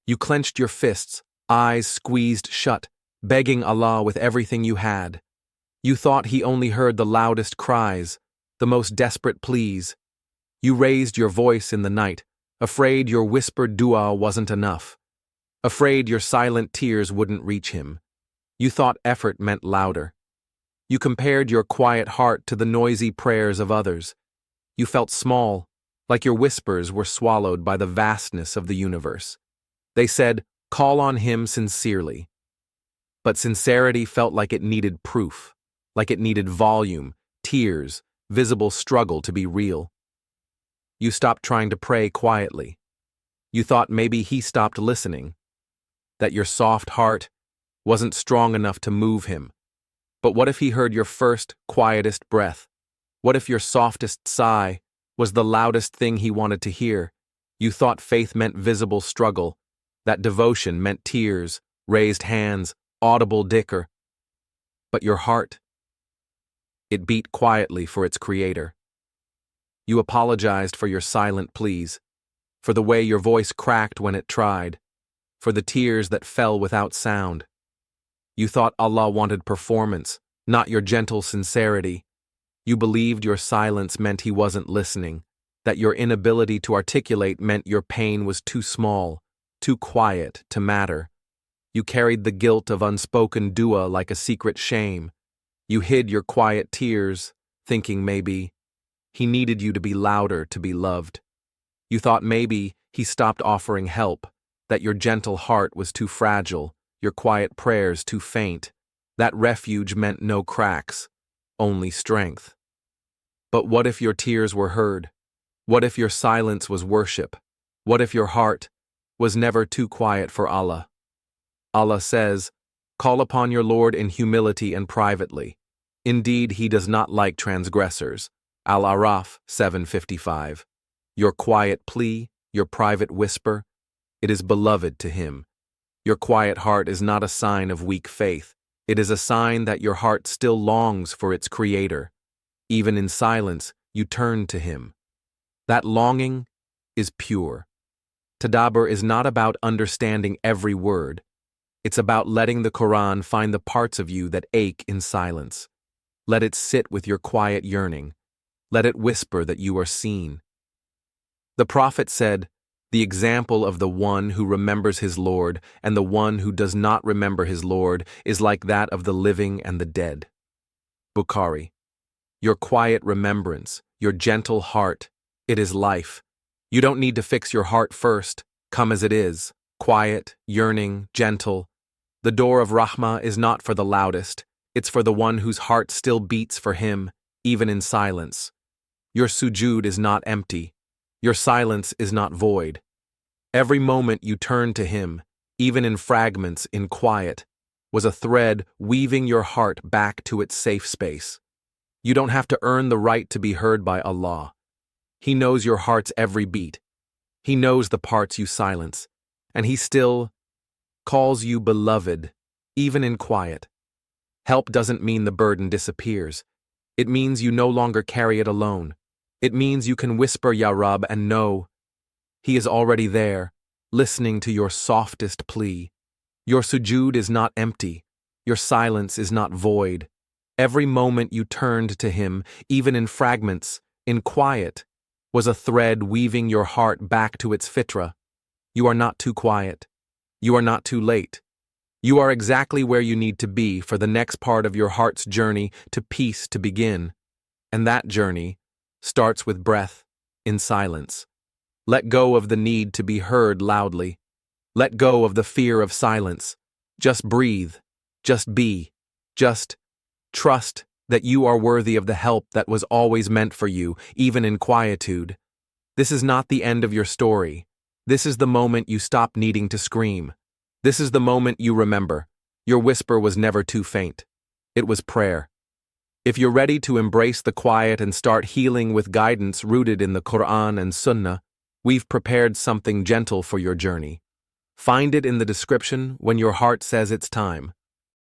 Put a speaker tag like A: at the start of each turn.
A: You clenched your fists, eyes squeezed shut, begging Allah with everything you had. You thought He only heard the loudest cries, the most desperate pleas. You raised your voice in the night, afraid your whispered dua wasn't enough, afraid your silent tears wouldn't reach Him. You thought effort meant louder. You compared your quiet heart to the noisy prayers of others. You felt small, like your whispers were swallowed by the vastness of the universe. They said, "Call on Him sincerely." But sincerity felt like it needed proof, like it needed volume, tears, visible struggle to be real. You stopped trying to pray quietly. You thought maybe He stopped listening, that your soft heart wasn't strong enough to move Him. But what if He heard your first, quietest breath? What if your softest sigh was the loudest thing He wanted to hear? You thought faith meant visible struggle, that devotion meant tears, raised hands, audible dhikr. But your heart, it beat quietly for its Creator. You apologized for your silent pleas, for the way your voice cracked when it tried, for the tears that fell without sound. You thought Allah wanted performance, not your gentle sincerity. You believed your silence meant He wasn't listening, that your inability to articulate meant your pain was too small, too quiet to matter. You carried the guilt of unspoken dua like a secret shame. You hid your quiet tears, thinking maybe He needed you to be louder to be loved. You thought maybe He stopped offering help, that your gentle heart was too fragile, your quiet prayers too faint. That refuge meant no cracks, only strength. But what if your tears were heard? What if your silence was worship? What if your heart was never too quiet for Allah? Allah says, "Call upon your Lord in humility and privately. Indeed, He does not like transgressors." Al-Araf 7:55. Your quiet plea, your private whisper, it is beloved to Him. Your quiet heart is not a sign of weak faith. It is a sign that your heart still longs for its Creator. Even in silence, you turn to Him. That longing is pure. Tadabbur is not about understanding every word. It's about letting the Qur'an find the parts of you that ache in silence. Let it sit with your quiet yearning. Let it whisper that you are seen. The Prophet said, "The example of the one who remembers his Lord and the one who does not remember his Lord is like that of the living and the dead." Bukhari. Your quiet remembrance, your gentle heart, it is life. You don't need to fix your heart first. Come as it is, quiet, yearning, gentle. The door of Rahmah is not for the loudest. It's for the one whose heart still beats for Him, even in silence. Your sujud is not empty. Your silence is not void. Every moment you turn to Him, even in fragments, in quiet, was a thread weaving your heart back to its safe space. You don't have to earn the right to be heard by Allah. He knows your heart's every beat. He knows the parts you silence, and He still calls you beloved, even in quiet. Help doesn't mean the burden disappears. It means you no longer carry it alone. It means you can whisper Ya Rabb and know He is already there, listening to your softest plea. Your sujud is not empty. Your silence is not void. Every moment you turned to Him, even in fragments, in quiet, was a thread weaving your heart back to its fitrah. You are not too quiet. You are not too late. You are exactly where you need to be for the next part of your heart's journey to peace to begin. And that journey starts with breath, in silence. Let go of the need to be heard loudly. Let go of the fear of silence. Just breathe. Just be. Just trust that you are worthy of the help that was always meant for you, even in quietude. This is not the end of your story. This is the moment you stop needing to scream. This is the moment you remember. Your whisper was never too faint. It was prayer. If you're ready to embrace the quiet and start healing with guidance rooted in the Qur'an and Sunnah, we've prepared something gentle for your journey. Find it in the description when your heart says it's time.